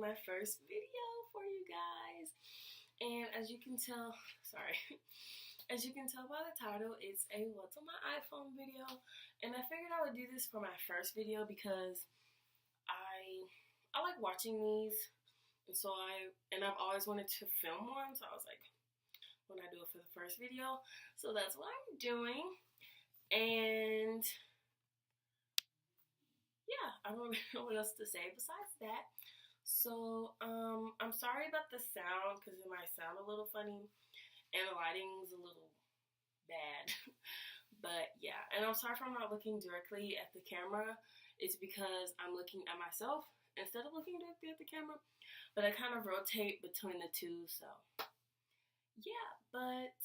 my first video for you guys. And as you can tell, as you can tell by the title, it's a what's on my iPhone video. And I figured I would do this for my first video because I like watching these. And so I've always wanted to film one. So I was like, when I do it for the first video. So that's what I'm doing. And yeah, I don't really know what else to say besides that. So, I'm sorry about the sound because it might sound a little funny and the lighting's a little bad. But yeah, and I'm sorry if I'm not looking directly at the camera. It's because I'm looking at myself instead of looking directly at the camera. But I kind of rotate between the two, so yeah. But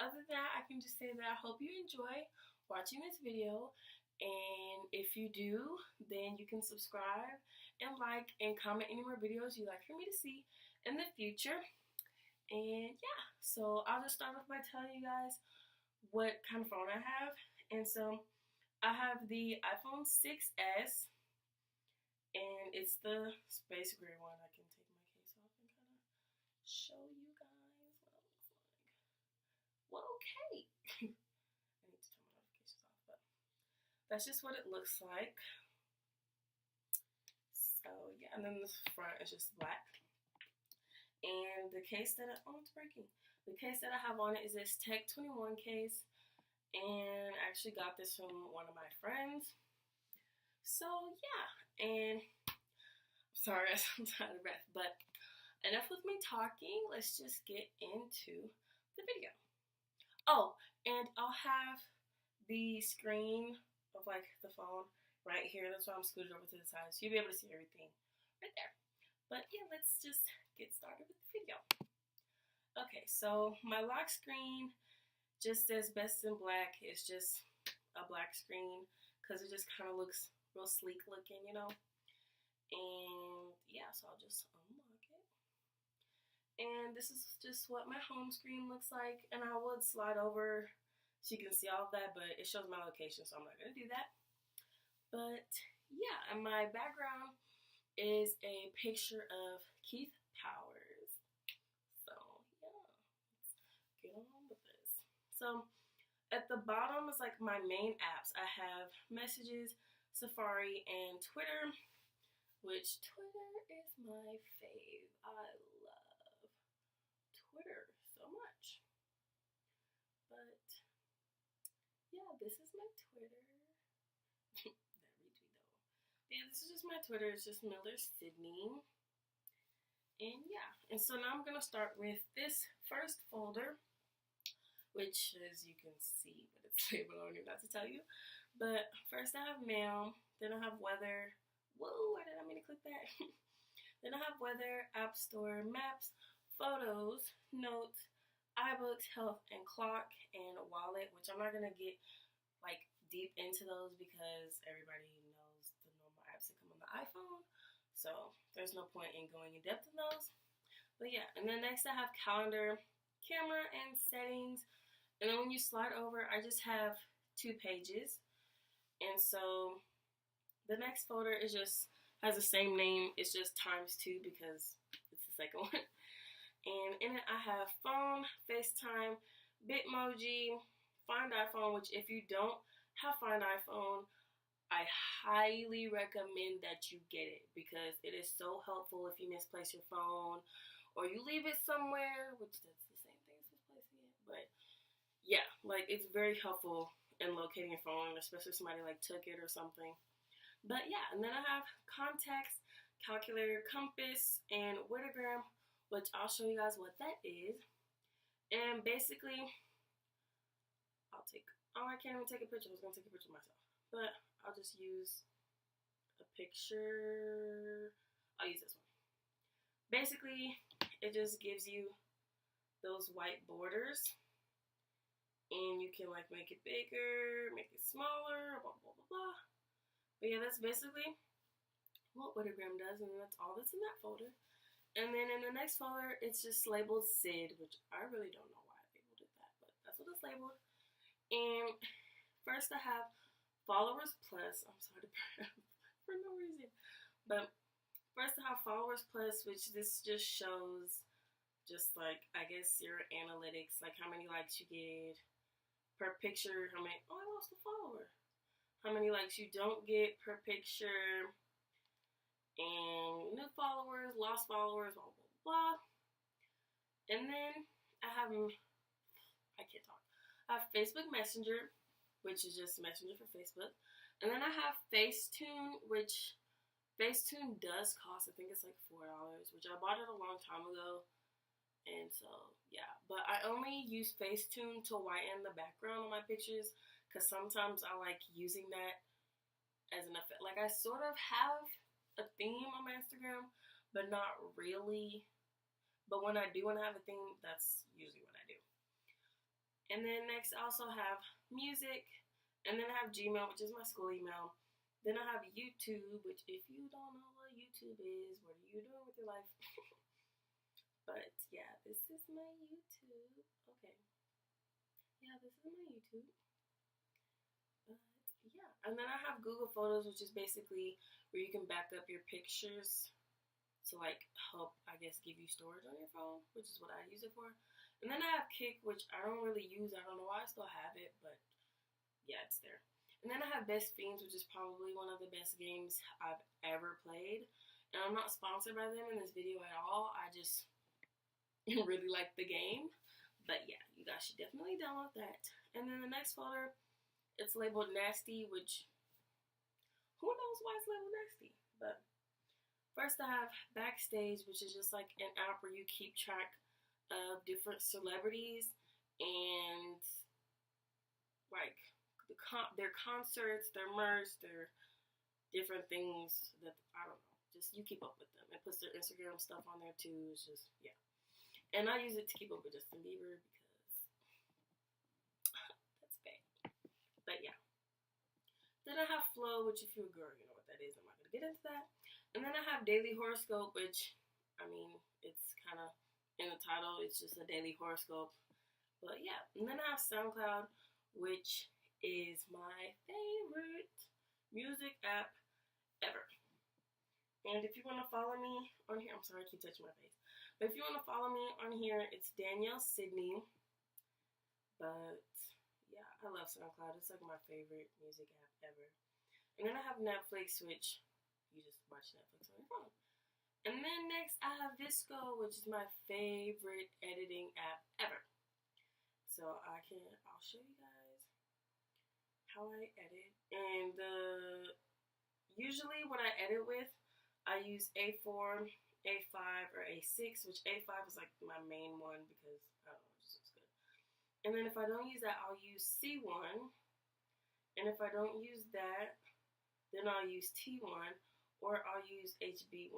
other than that, I can just say that I hope you enjoy watching this video. And if you do, then you can subscribe and like and comment any more videos you'd like for me to see in the future. And yeah, so I'll just start off by telling you guys what kind of phone I have. And so I have the iPhone 6S, and it's the space gray one. I can take my case off and kind of show you guys what it looks like. Well, okay. I need to turn my notifications off, but that's just what it looks like. So yeah, and then the front is just black. And the case that it's breaking. The case that I have on it is this Tech 21 case, and I actually got this from one of my friends. So yeah, and I'm sorry I'm out of breath, but enough with me talking. Let's just get into the video. Oh, and I'll have the screen of like the phone right here. That's why I'm scooted over to the side, so you'll be able to see everything right there. But yeah, let's just get started with the video. Okay, so my lock screen just says best in black. It's just a black screen because it just kind of looks real sleek looking, you know. And yeah, so I'll just unlock it. And this is just what my home screen looks like. And I would slide over so you can see all of that, but it shows my location, so I'm not going to do that. But yeah, and my background is a picture of Keith Powers. So yeah, let's get on with this. So at the bottom is like my main apps. I have Messages, Safari, and Twitter, which Twitter is my fave. I love Twitter so much. But yeah, this is my Twitter. That retweet though. Yeah, this is just my Twitter. It's just Miller Cydnei. And yeah, and so now I'm gonna start with this first folder, which as you can see, but it's labeled on here not to tell you. But first I have mail, then I have weather. Whoa, why did I mean to click that? Then I have weather, app store, maps, photos, notes, iBooks, health, and clock, and wallet, which I'm not gonna get like deep into those because everybody knows the normal apps that come on the iPhone. So there's no point in going in depth in those. But yeah, and then next I have calendar, camera, and settings. And then when you slide over, I just have 2 pages. And so the next folder is just has the same name. It's just ×2 because it's the second one. And in it I have phone, FaceTime, Bitmoji, Find iPhone, which if you don't have Find iPhone, I highly recommend that you get it because it is so helpful if you misplace your phone or you leave it somewhere, which that's the same thing as misplacing it. But yeah, like it's very helpful in locating your phone, especially if somebody like took it or something. But yeah, and then I have contacts, calculator, compass, and Wittogram, which I'll show you guys what that is. And basically, I can't even take a picture. I was going to take a picture of myself. But I'll just use a picture. I'll use this one. Basically, it just gives you those white borders. And you can like make it bigger, make it smaller, blah, blah, blah, blah. But yeah, that's basically what Wittogram does. And that's all that's in that folder. And then in the next folder, it's just labeled Cyd, which I really don't know why I labeled it that. But that's what it's labeled. And first I have Followers Plus. I'm sorry to for no reason. But First, I have followers plus, which this just shows just like, I guess, your analytics, like how many likes you get per picture, how many, oh, I lost a follower. How many likes you don't get per picture, and new followers, lost followers, blah, blah, blah. And then I have, I can't talk. I have Facebook Messenger, which is just Messenger for Facebook. And then I have Facetune, which Facetune does cost, I think it's like $4, which I bought it a long time ago. And so, yeah. But I only use Facetune to whiten the background on my pictures, because sometimes I like using that as an effect. Like, I sort of have a theme on my Instagram, but not really. But when I do want to have a theme, that's usually what I do. And then next, I also have music. And then I have Gmail, which is my school email. Then I have YouTube, which if you don't know what YouTube is, what are you doing with your life? But yeah, this is my YouTube. Okay. Yeah, this is my YouTube. But yeah. And then I have Google Photos, which is basically where you can back up your pictures to like help, I guess, give you storage on your phone, which is what I use it for. And then I have Kik, which I don't really use. I don't know why I still have it, but yeah, it's there. And then I have Best Fiends, which is probably one of the best games I've ever played. And I'm not sponsored by them in this video at all. I just really like the game. But yeah, you guys should definitely download that. And then the next folder, it's labeled Nasty, which who knows why it's labeled Nasty. But first I have Backstage, which is just like an app where you keep track of different celebrities and like their concerts, their merch, their different things that, I don't know, just you keep up with them. It puts their Instagram stuff on there too. It's just, yeah. And I use it to keep up with Justin Bieber because that's bad. But yeah. Then I have Flow, which if you're a girl, you know what that is. I'm not going to get into that. And then I have Daily Horoscope, which, I mean, it's kind of in the title. It's just a daily horoscope. But yeah. And then I have SoundCloud, which is my favorite music app ever. And if you want to follow me on here, I'm sorry, I keep touching my face. But if you want to follow me on here, it's Danielle Cydnei. But yeah, I love SoundCloud. It's like my favorite music app ever. And then I have Netflix, which you just watch Netflix on your phone. And then next I have Visco, which is my favorite editing app ever. So I'll show you guys how I edit. And usually when I edit with, I use A4, A5, or A6, which A5 is like my main one because, I don't know, it just looks good. And then if I don't use that, I'll use C1. And if I don't use that, then I'll use T1, or I'll use HB1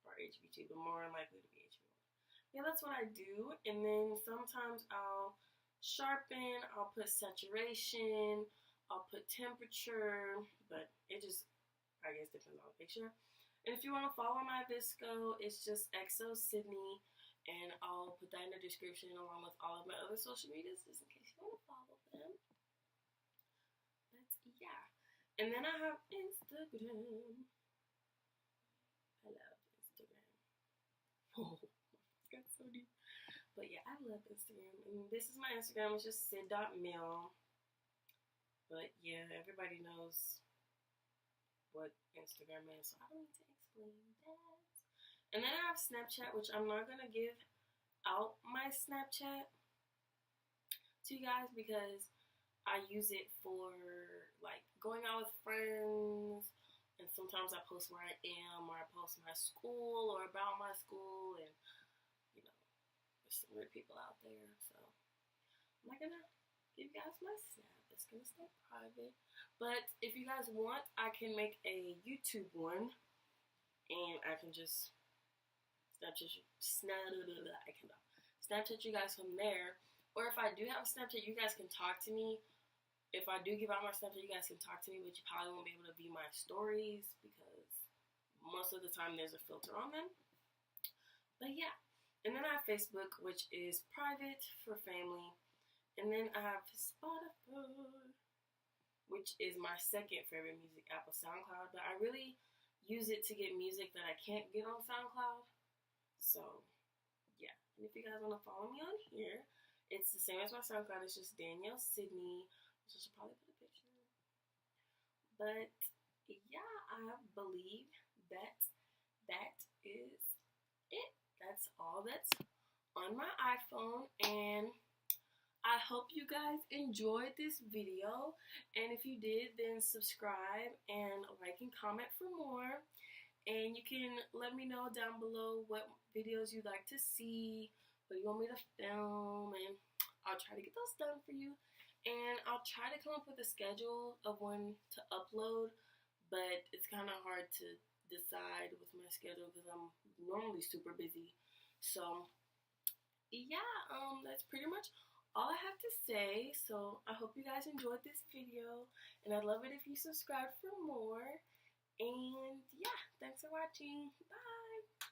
or HB2, but more likely to be HB1. Yeah, that's what I do. And then sometimes I'll sharpen, I'll put saturation, I'll put temperature, but it just, I guess, depends on the picture. And if you want to follow my Visco, it's just XO Cydnei, and I'll put that in the description along with all of my other social medias, just in case you want to follow them. But yeah. And then I have Instagram. I love Instagram. Oh, that's so deep. But yeah, I love Instagram. And this is my Instagram. It's just Cyd.Mill. But yeah, everybody knows what Instagram is, so I don't need to explain that. And then I have Snapchat, which I'm not going to give out my Snapchat to you guys because I use it for like going out with friends, and sometimes I post where I am, or I post my school or about my school, and you know, there's some weird people out there, so I'm not gonna give you guys my Snap. It's gonna stay private. But if you guys want, I can make a YouTube one, and I can just Snapchat you guys from there. Or if I do have a Snapchat, you guys can talk to me. If I do give out my Snapchat, you guys can talk to me, but you probably won't be able to view my stories because most of the time there's a filter on them. But yeah. And then I have Facebook, which is private for family. And then I have Spotify, which is my second favorite music app of SoundCloud. But I really use it to get music that I can't get on SoundCloud. So yeah, and if you guys want to follow me on here, it's the same as my SoundCloud. It's just Danielle Cydnei, which I should probably put a picture. But yeah, I believe that is it. That's all that's on my iPhone, and I hope you guys enjoyed this video. And if you did, then subscribe and like and comment for more. And you can let me know down below what videos you'd like to see, what you want me to film, and I'll try to get those done for you. And I'll try to come up with a schedule of when to upload, but it's kind of hard to decide with my schedule because I'm normally super busy. So yeah, that's pretty much all I have to say. So I hope you guys enjoyed this video, and I'd love it if you subscribe for more. And yeah, thanks for watching. Bye.